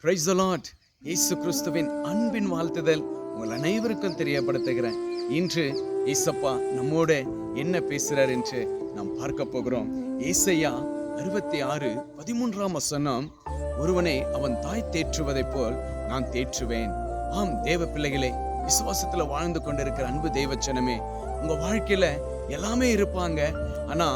Praise the Lord. இயேசு கிறிஸ்துவின் அன்பின் வாழ்த்துதல் உங்கள் அனைவருக்கும் தெரியப்படுத்துகிறேன். இன்று இயேசப்பா நம்மோட என்ன பேசுறார் என்று நாம் பார்க்க போகிறோம். ஏசாயா 66:13 ஒருவனை அவன் தாய் தேற்றுவதைப் போல் நான் தேற்றுவேன். ஆம் தேவ பிள்ளைகளே, விசுவாசத்துல வாழ்ந்து கொண்டிருக்கிற அன்பு தேவச்சனமே, உங்க வாழ்க்கையில எல்லாமே இருப்பாங்க. ஆனா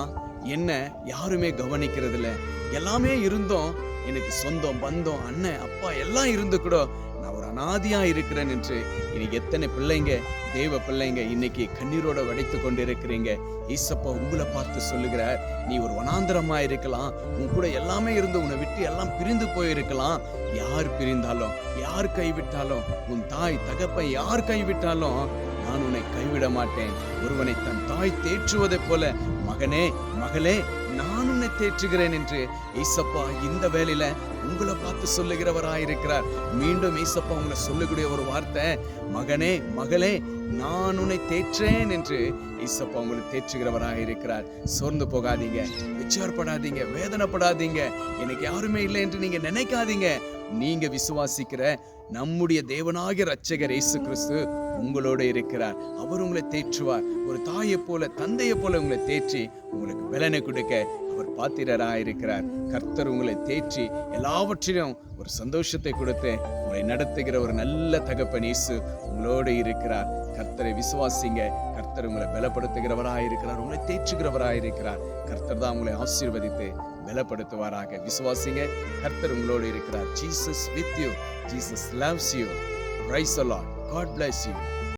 என்ன யாருமே கவனிக்கிறது இல்ல. எல்லாமே இருந்தோம், எனக்கு சொந்தம் பந்தம் அண்ணன் அப்பா எல்லாம் இருந்து கூட நான் ஒரு அனாதியா இருக்கிறேன் என்று இன்னைக்கு எத்தனை பிள்ளைங்க, தேவ பிள்ளைங்க இன்னைக்கு கண்ணீரோட வடைத்து கொண்டு இருக்கிறீங்க. ஈசப்பா உங்களை பார்த்து சொல்லுகிறார், நீ ஒரு வனாந்தரமா இருக்கலாம், உன் கூட எல்லாமே இருந்து உன்னை விட்டு எல்லாம் பிரிந்து போயிருக்கலாம். யார் பிரிந்தாலும், யார் கைவிட்டாலும், உன் தாய் தகப்பை யார் கைவிட்டாலும் நான் உன்னை கைவிட மாட்டேன். ஒருவனை தன் தாய் தேற்றுவதை போல மகனே மகளே நான் உன்னை தேற்றுகிறேன் என்று ஏசப்பா இந்த வேளையில உங்களை பார்த்து சொல்லுகிறவராயிருக்கிறார். மீண்டும் ஏசப்பா உங்களை சொல்லக்கூடிய ஒரு வார்த்தை, மகனே மகளே நான் உன்னை தேற்றேன் என்று ஏசப்பா உங்களை தேற்றுகிறவராயிருக்கிறார். சோர்ந்து போகாதீங்க, விசாரப்படாதீங்க, வேதனைப்படாதீங்க, எனக்கு யாருமே இல்லை என்று நீங்க நினைக்காதீங்க. நீங்க விசுவாசிக்கிற நம்முடைய தேவனாகிய இரட்சகர் இயேசு கிறிஸ்து உங்களோட இருக்கிறார். அவர் உங்களை தேற்றுவார். ஒரு தாயை போல தந்தையை போல உங்களை தேற்றி உங்களுக்கு பலனை கொடுக்க அவர் பாத்திரராயிருக்கிறார். கர்த்தர் உங்களை தேற்றி எல்லாவற்றிலும் ஒரு சந்தோஷத்தை கொடுத்து உங்களை நடத்துகிற ஒரு நல்ல தகப்பன் இயேசு உங்களோட இருக்கிறார். கர்த்தரை விசுவாசிங்க. கர்த்தர் உங்களை பலப்படுத்துகிறவராயிருக்கிறார், உங்களை தேற்றுகிறவராயிருக்கிறார். கர்த்தர் தான் உங்களை ஆசீர்வதித்து பலப்படுத்துவாராக. விசுவாசிங்க, கர்த்தர் உங்களோடு இருக்கிறார். Jesus with you. Jesus loves you. Praise the Lord. God bless you.